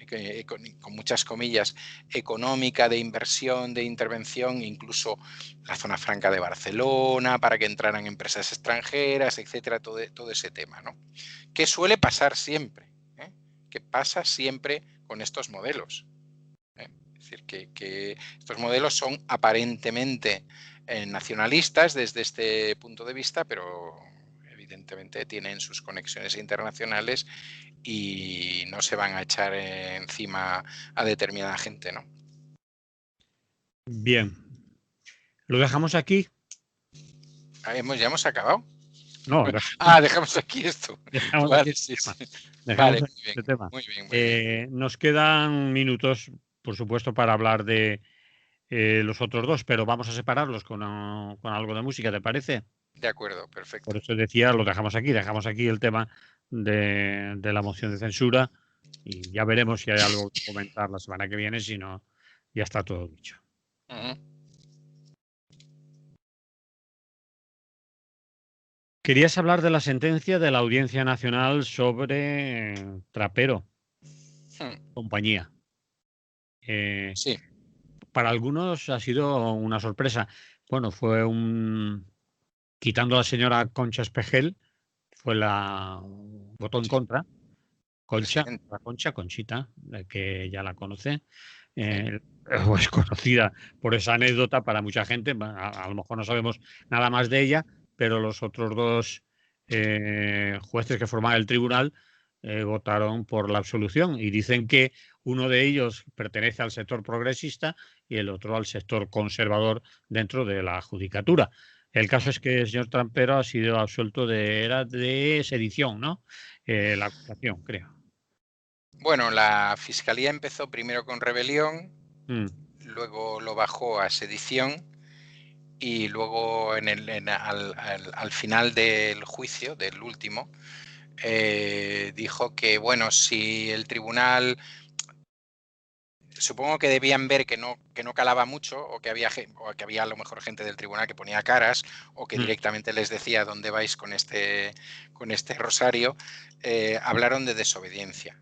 Con muchas comillas, económica, de inversión, de intervención, incluso la zona franca de Barcelona, para que entraran empresas extranjeras, etcétera, todo ese tema, ¿no? Que suele pasar siempre, que pasa siempre con estos modelos. Es decir, que estos modelos son aparentemente nacionalistas desde este punto de vista, pero evidentemente tienen sus conexiones internacionales y no se van a echar encima a determinada gente, ¿no? Bien. ¿Lo dejamos aquí? ¿Ya hemos acabado? No, Dejamos aquí esto. dejamos aquí Vale, este sí, sí. tema. Dejamos Vale, aquí muy bien, este tema. muy bien, muy bien. Nos quedan minutos, por supuesto, para hablar de los otros dos, pero vamos a separarlos con algo de música, ¿te parece? De acuerdo, perfecto. Por eso decía, lo dejamos aquí el tema de la moción de censura y ya veremos si hay algo que comentar la semana que viene, si no, ya está todo dicho. Querías hablar de la sentencia de la Audiencia Nacional sobre Trapero, compañía. Sí. Para algunos ha sido una sorpresa. Bueno, fue quitando a la señora Concha Espejel, votó en contra. Conchita, que ya la conoce, o es conocida por esa anécdota para mucha gente. A lo mejor no sabemos nada más de ella, pero los otros dos jueces que forman el tribunal votaron por la absolución y dicen que uno de ellos pertenece al sector progresista y el otro al sector conservador dentro de la judicatura. El caso es que el señor Trapero ha sido absuelto era de sedición, ¿no? La acusación, creo. Bueno, la Fiscalía empezó primero con rebelión, luego lo bajó a sedición y luego al final del juicio, del último, dijo que, bueno, si el tribunal, supongo que debían ver que no calaba mucho o que había a lo mejor gente del tribunal que ponía caras o que directamente les decía dónde vais con este rosario, hablaron de desobediencia.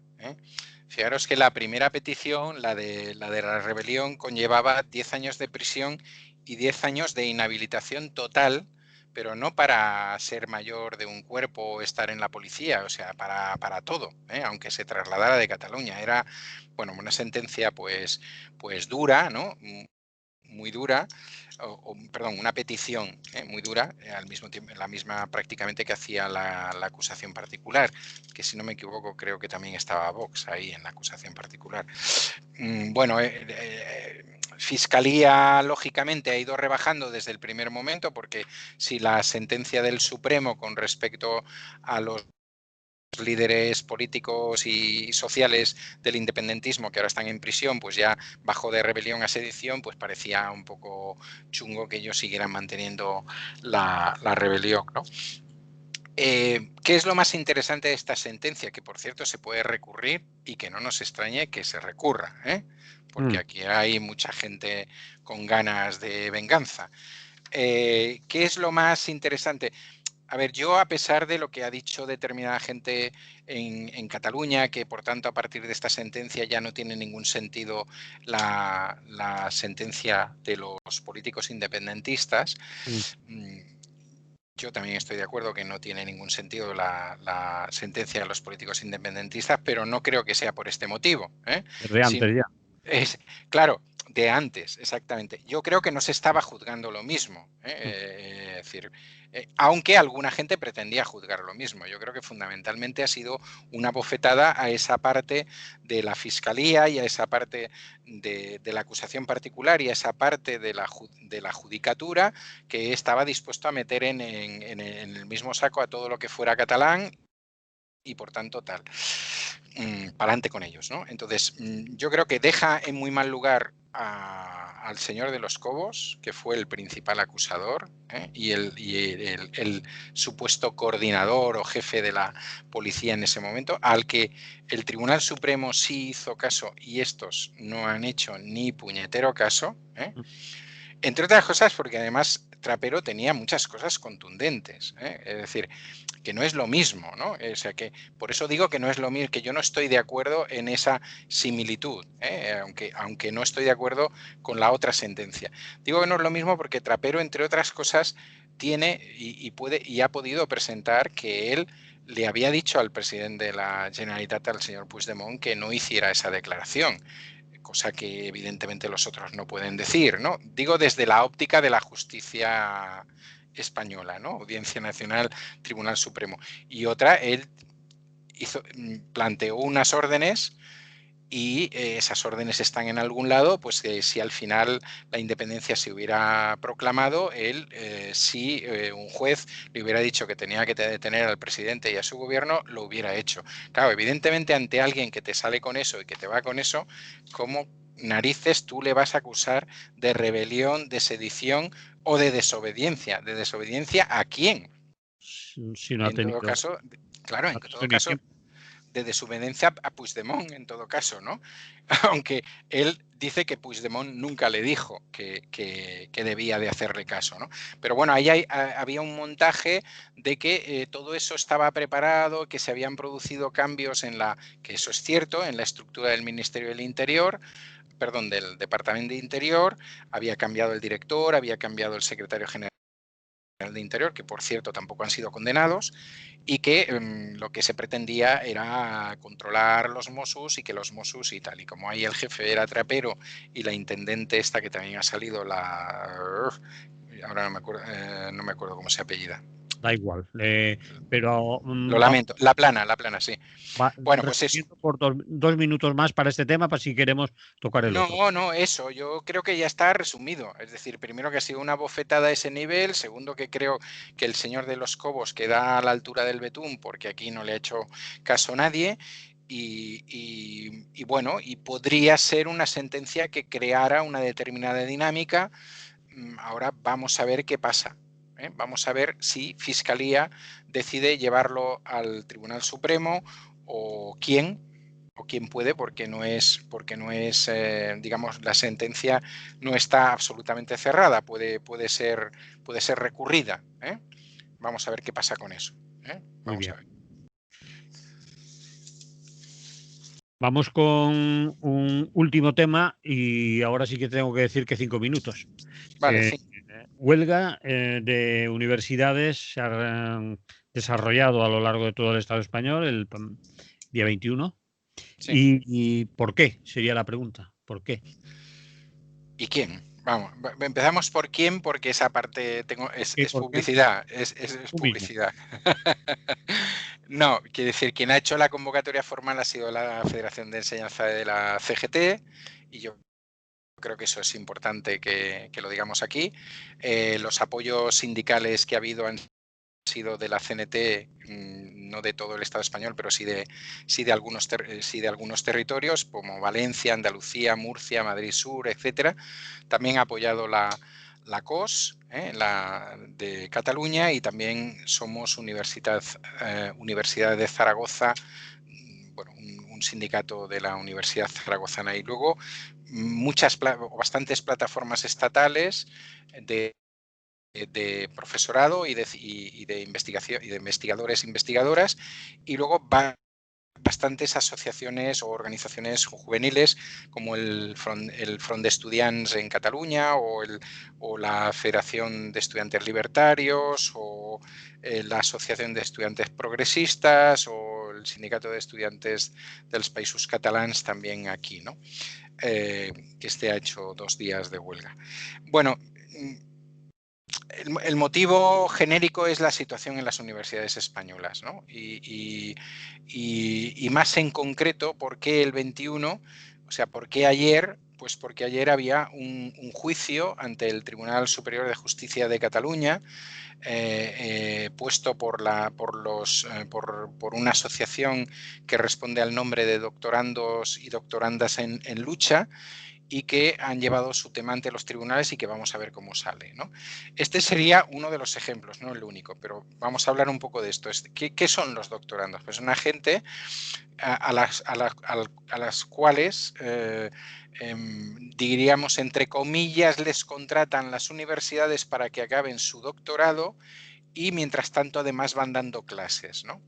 Fijaros que la primera petición, la de la rebelión, conllevaba 10 años de prisión y 10 años de inhabilitación total, pero no para ser mayor de un cuerpo o estar en la policía, o sea, para todo, aunque se trasladara de Cataluña. Era, bueno, una sentencia pues dura, ¿no? Muy dura, perdón, una petición muy dura, al mismo tiempo, la misma prácticamente que hacía la acusación particular, que si no me equivoco creo que también estaba Vox ahí en la acusación particular. Bueno, Fiscalía, lógicamente, ha ido rebajando desde el primer momento, porque si la sentencia del Supremo con respecto a los líderes políticos y sociales del independentismo que ahora están en prisión, pues ya bajó de rebelión a sedición, pues parecía un poco chungo que ellos siguieran manteniendo la rebelión, ¿no? ¿Qué es lo más interesante de esta sentencia? Que, por cierto, se puede recurrir y que no nos extrañe que se recurra, porque aquí hay mucha gente con ganas de venganza. ¿Qué es lo más interesante? A ver, yo, a pesar de lo que ha dicho determinada gente en Cataluña, que por tanto a partir de esta sentencia ya no tiene ningún sentido la sentencia de los políticos independentistas, yo también estoy de acuerdo que no tiene ningún sentido la sentencia de los políticos independentistas, pero no creo que sea por este motivo. De antes ya. Claro, de antes, exactamente. Yo creo que no se estaba juzgando lo mismo. Es decir, aunque alguna gente pretendía juzgar lo mismo. Yo creo que fundamentalmente ha sido una bofetada a esa parte de la fiscalía y a esa parte de la acusación particular y a esa parte de la judicatura que estaba dispuesto a meter en el mismo saco a todo lo que fuera catalán y por tanto tal. Para adelante con ellos, ¿no? Entonces, yo creo que deja en muy mal lugar al señor de los Cobos, que fue el principal acusador, y el supuesto coordinador o jefe de la policía en ese momento, al que el Tribunal Supremo sí hizo caso y estos no han hecho ni puñetero caso, entre otras cosas porque además Trapero tenía muchas cosas contundentes, es decir, que no es lo mismo, ¿no? O sea, que por eso digo que no es lo mismo, que yo no estoy de acuerdo en esa similitud, aunque no estoy de acuerdo con la otra sentencia. Digo que no es lo mismo porque Trapero, entre otras cosas, tiene y ha podido presentar que él le había dicho al presidente de la Generalitat, al señor Puigdemont, que no hiciera esa declaración, cosa que evidentemente los otros no pueden decir, ¿no? Digo desde la óptica de la justicia española, ¿no? Audiencia Nacional, Tribunal Supremo. Y otra, él planteó unas órdenes y esas órdenes están en algún lado, pues si al final la independencia se hubiera proclamado, él, si un juez le hubiera dicho que tenía que detener al presidente y a su gobierno, lo hubiera hecho. Claro, evidentemente ante alguien que te sale con eso y que te va con eso, ¿cómo narices tú le vas a acusar de rebelión, de sedición o de desobediencia? ¿De desobediencia a quién? Si no ha En todo tenido, caso, claro, en no ha todo tenido ni caso, tiempo. de desobediencia a Puigdemont, en todo caso, ¿no? Aunque él dice que Puigdemont nunca le dijo que debía de hacerle caso, ¿no? Pero bueno, ahí había un montaje de que todo eso estaba preparado, que se habían producido cambios que eso es cierto, en la estructura del Ministerio del Interior, perdón, del Departamento de Interior, había cambiado el director, había cambiado el secretario general de Interior, que por cierto tampoco han sido condenados, y que lo que se pretendía era controlar los Mossos y que los Mossos y tal. Y como ahí el jefe era Trapero y la intendente esta que también ha salido, ahora no me acuerdo cómo se apellida. Da igual. Pero Lo lamento. La Plana, sí. Bueno, pues eso. resumiendo por 2 minutos más para este tema, para si queremos tocar el otro. No, eso, yo creo que ya está resumido. Es decir, primero que ha sido una bofetada a ese nivel, segundo que creo que el señor de los Cobos queda a la altura del betún porque aquí no le ha hecho caso a nadie y bueno, y podría ser una sentencia que creara una determinada dinámica. Ahora vamos a ver qué pasa. Vamos a ver si Fiscalía decide llevarlo al Tribunal Supremo o quién puede, porque no es, digamos, la sentencia no está absolutamente cerrada, puede ser recurrida. Vamos a ver qué pasa con eso. Muy Vamos bien. a ver. Vamos con un último tema y ahora sí que tengo que decir que 5 minutos. Vale, sí. Huelga de universidades se ha desarrollado a lo largo de todo el Estado español el día 21. Sí. ¿Y por qué? Sería la pregunta. ¿Por qué? ¿Y quién? Vamos, empezamos por quién, porque esa parte es ¿Por qué? publicidad, es Tú mismo. publicidad. No, quiere decir, quien ha hecho la convocatoria formal ha sido la Federación de Enseñanza de la CGT y yo creo que eso es importante que lo digamos aquí. Los apoyos sindicales que ha habido han sido de la CNT, no de todo el Estado español, pero sí de algunos territorios como Valencia, Andalucía, Murcia, Madrid Sur, etcétera. También ha apoyado la COS, la de Cataluña, y también somos Universidad de Zaragoza, bueno, un sindicato de la Universidad Zaragozana, y luego bastantes plataformas estatales de profesorado y de investigación y de investigadores e investigadoras, y luego bastantes asociaciones o organizaciones juveniles como el Front de Estudiants en Cataluña o la Federación de Estudiantes Libertarios o la Asociación de Estudiantes Progresistas o el Sindicato de Estudiantes dels Països Catalans también aquí, ¿no? Que ha hecho 2 días de huelga. Bueno, el motivo genérico es la situación en las universidades españolas, ¿no? Y más en concreto, ¿por qué el 21? O sea, ¿por qué ayer? Pues porque ayer había un juicio ante el Tribunal Superior de Justicia de Cataluña, puesto por una asociación que responde al nombre de Doctorandos y Doctorandas en Lucha, y que han llevado su tema ante los tribunales y que vamos a ver cómo sale, ¿no? Este sería uno de los ejemplos, no el único, pero vamos a hablar un poco de esto. ¿Qué son los doctorandos? Pues una gente a las cuales, diríamos, entre comillas, les contratan las universidades para que acaben su doctorado y mientras tanto además van dando clases, ¿no?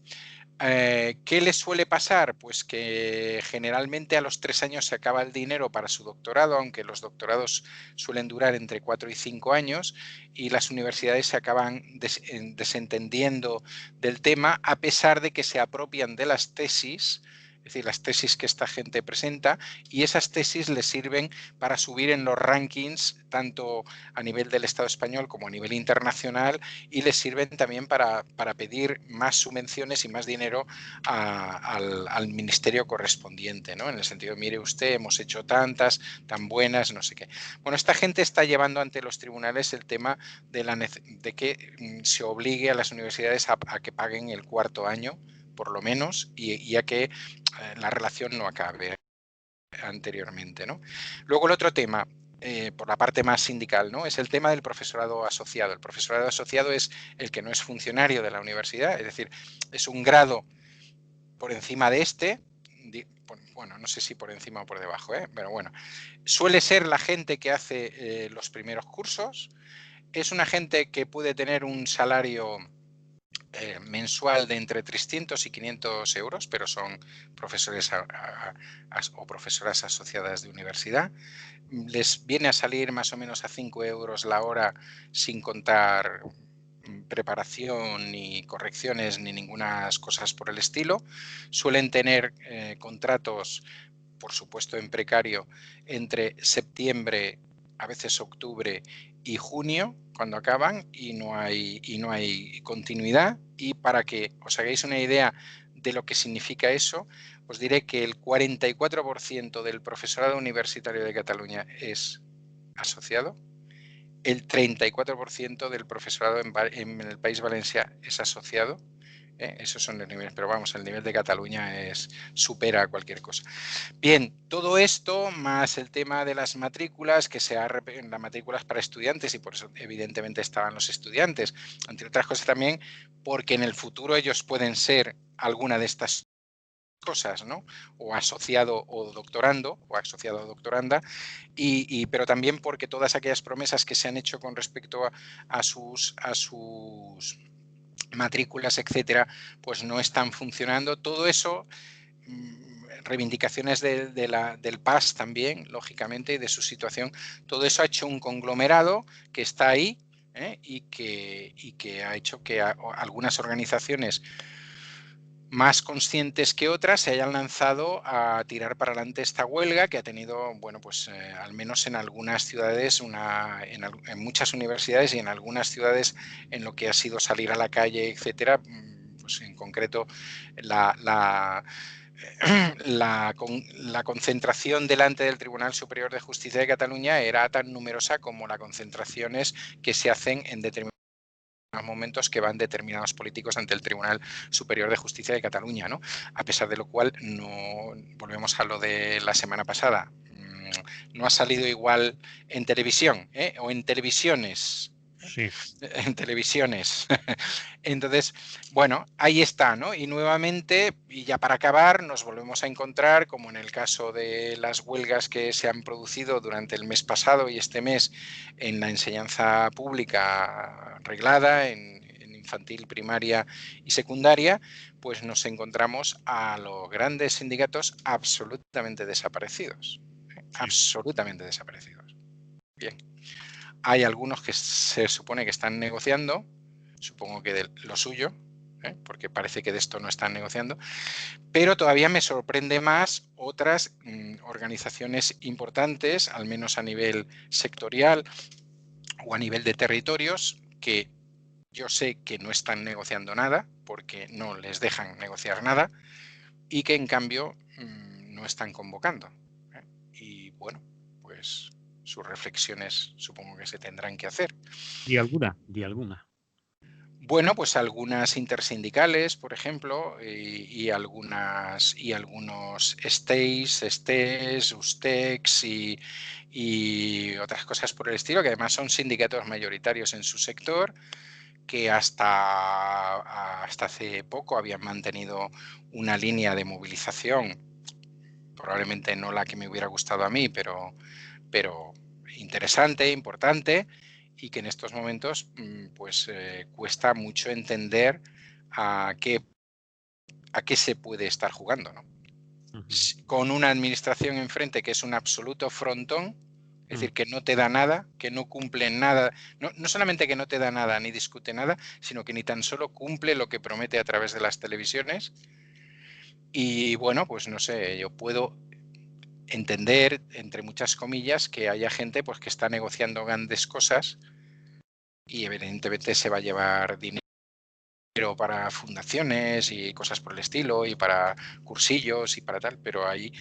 ¿Qué les suele pasar? Pues que generalmente a los 3 años se acaba el dinero para su doctorado, aunque los doctorados suelen durar entre 4 y 5 años, y las universidades se acaban desentendiendo del tema, a pesar de que se apropian de las tesis, es decir, las tesis que esta gente presenta, y esas tesis les sirven para subir en los rankings, tanto a nivel del Estado español como a nivel internacional, y les sirven también para pedir más subvenciones y más dinero al ministerio correspondiente, ¿no? En el sentido, mire usted, hemos hecho tantas, tan buenas, no sé qué. Bueno, esta gente está llevando ante los tribunales el tema de que se obligue a las universidades a que paguen el 4.º año, por lo menos, y a que la relación no acabe anteriormente, ¿no? Luego el otro tema, por la parte más sindical, ¿no? Es el tema del profesorado asociado. El profesorado asociado es el que no es funcionario de la universidad, es decir, es un grado por encima de este, bueno, no sé si por encima o por debajo, pero bueno, suele ser la gente que hace los primeros cursos, es una gente que puede tener un salario mensual de entre 300 y 500 euros, pero son profesores o profesoras asociadas de universidad. Les viene a salir más o menos a 5 euros la hora, sin contar preparación ni correcciones ni ninguna cosas por el estilo. Suelen tener contratos, por supuesto en precario, entre septiembre, a veces octubre y junio, cuando acaban, y no hay continuidad. Y para que os hagáis una idea de lo que significa eso, os diré que el 44% del profesorado universitario de Cataluña es asociado, el 34% del profesorado en el País Valencià es asociado. Esos son los niveles, pero vamos, el nivel de Cataluña supera cualquier cosa. Bien, todo esto más el tema de las matrículas, que las matrículas para estudiantes, y por eso evidentemente estaban los estudiantes, entre otras cosas también porque en el futuro ellos pueden ser alguna de estas cosas, ¿no? O asociado o doctorando, o asociado o doctoranda, pero también porque todas aquellas promesas que se han hecho con respecto a sus matrículas, etcétera, pues no están funcionando. Todo eso, reivindicaciones del PAS también, lógicamente, y de su situación, todo eso ha hecho un conglomerado que está ahí, y que ha hecho que algunas organizaciones más conscientes que otras se hayan lanzado a tirar para adelante esta huelga, que ha tenido, bueno, pues al menos en algunas ciudades, en muchas universidades y en algunas ciudades, en lo que ha sido salir a la calle, etcétera, pues en concreto la concentración delante del Tribunal Superior de Justicia de Cataluña era tan numerosa como las concentraciones que se hacen en determinados momentos que van determinados políticos ante el Tribunal Superior de Justicia de Cataluña, ¿no? A pesar de lo cual, no volvemos a lo de la semana pasada, no ha salido igual en televisión, o en televisiones. Sí. En televisiones. Entonces, bueno, ahí está, ¿no? Y nuevamente, y ya para acabar, nos volvemos a encontrar, como en el caso de las huelgas que se han producido durante el mes pasado y este mes en la enseñanza pública reglada, en infantil, primaria y secundaria, pues nos encontramos a los grandes sindicatos absolutamente desaparecidos. Absolutamente desaparecidos. Bien. Hay algunos que se supone que están negociando, supongo que de lo suyo, porque parece que de esto no están negociando, pero todavía me sorprende más otras organizaciones importantes, al menos a nivel sectorial o a nivel de territorios, que yo sé que no están negociando nada, porque no les dejan negociar nada, y que en cambio no están convocando. Y bueno, pues sus reflexiones supongo que se tendrán que hacer. Di alguna, di alguna. Bueno, pues algunas intersindicales, por ejemplo, y algunos STEs, USTECs y otras cosas por el estilo, que además son sindicatos mayoritarios en su sector, que hasta hace poco habían mantenido una línea de movilización, probablemente no la que me hubiera gustado a mí, pero interesante, importante, y que en estos momentos pues cuesta mucho entender a qué se puede estar jugando, ¿no? Con una administración enfrente que es un absoluto frontón, es decir, que no te da nada, que no cumple nada, no solamente que no te da nada ni discute nada, sino que ni tan solo cumple lo que promete a través de las televisiones. Y bueno, pues no sé, yo puedo entender, entre muchas comillas, que haya gente pues que está negociando grandes cosas y evidentemente se va a llevar dinero para fundaciones y cosas por el estilo y para cursillos y para tal, pero hay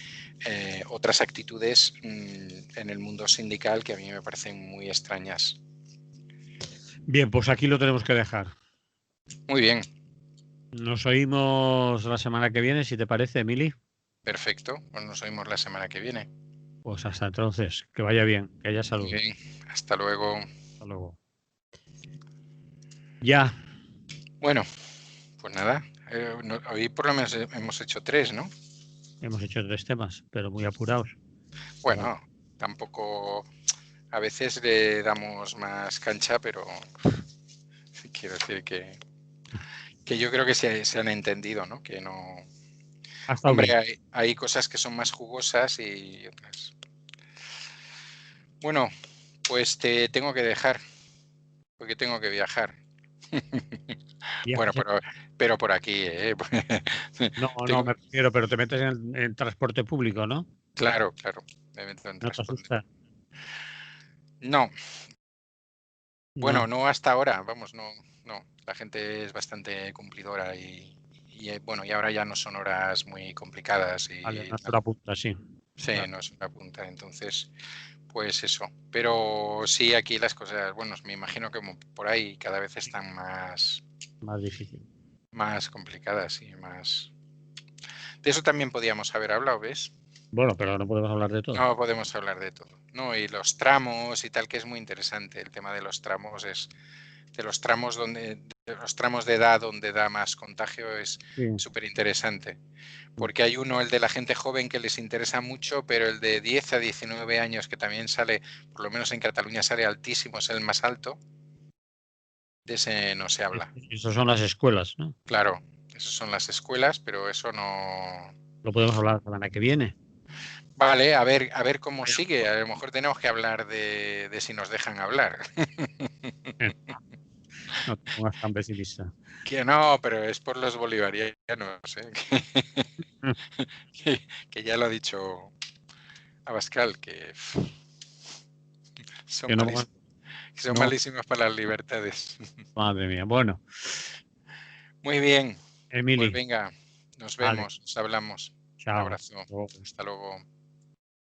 otras actitudes en el mundo sindical que a mí me parecen muy extrañas. Bien, pues aquí lo tenemos que dejar. Muy bien. Nos oímos la semana que viene, si te parece, Emily. Perfecto, pues nos oímos la semana que viene. Pues hasta entonces, que vaya bien, que haya salud. Muy bien, hasta luego. Hasta luego. Ya. Bueno, pues nada, hoy por lo menos hemos hecho 3, ¿no? Hemos hecho 3 temas, pero muy apurados. Bueno, tampoco, a veces le damos más cancha, pero quiero decir que yo creo que se han entendido, ¿no? Que no... Hombre, hay cosas que son más jugosas y otras. Bueno, pues te tengo que dejar, porque tengo que viajar. Bueno, pero por aquí, No, me refiero, pero te metes en transporte público, ¿no? Claro, me meto en ¿No te transporte. asusta? No. Bueno, No. no hasta ahora, vamos, no. La gente es bastante cumplidora y bueno, y ahora ya no son horas muy complicadas Vale, y no es tal. hora punta, sí. Sí, Claro. no es una punta, entonces, pues eso. Pero sí, aquí las cosas, bueno, me imagino que por ahí cada vez están Más difícil. más complicadas y más... De eso también podíamos haber hablado, ¿ves? Bueno, pero no podemos hablar de todo. No podemos hablar de todo. No, y los tramos y tal, que es muy interesante. El tema de los tramos es de los tramos de edad donde da más contagio es súper interesante. Porque hay uno, el de la gente joven, que les interesa mucho, pero el de 10 a 19 años, que también sale, por lo menos en Cataluña sale altísimo, es el más alto, de ese no se habla. Esas son las escuelas, ¿no? Claro, esas son las escuelas, pero eso no... Lo podemos hablar la semana que viene. Vale, a ver cómo sigue. A lo mejor tenemos que hablar de si nos dejan hablar. No te pongas tan pesimista. Que no, pero es por los bolivarianos, que ya lo ha dicho Abascal, que son Que no, no, malísimos para las libertades. madre mía. Bueno, Muy bien, pues Emily, venga, nos vale, vemos, nos hablamos. Un Chao. abrazo. Hasta luego.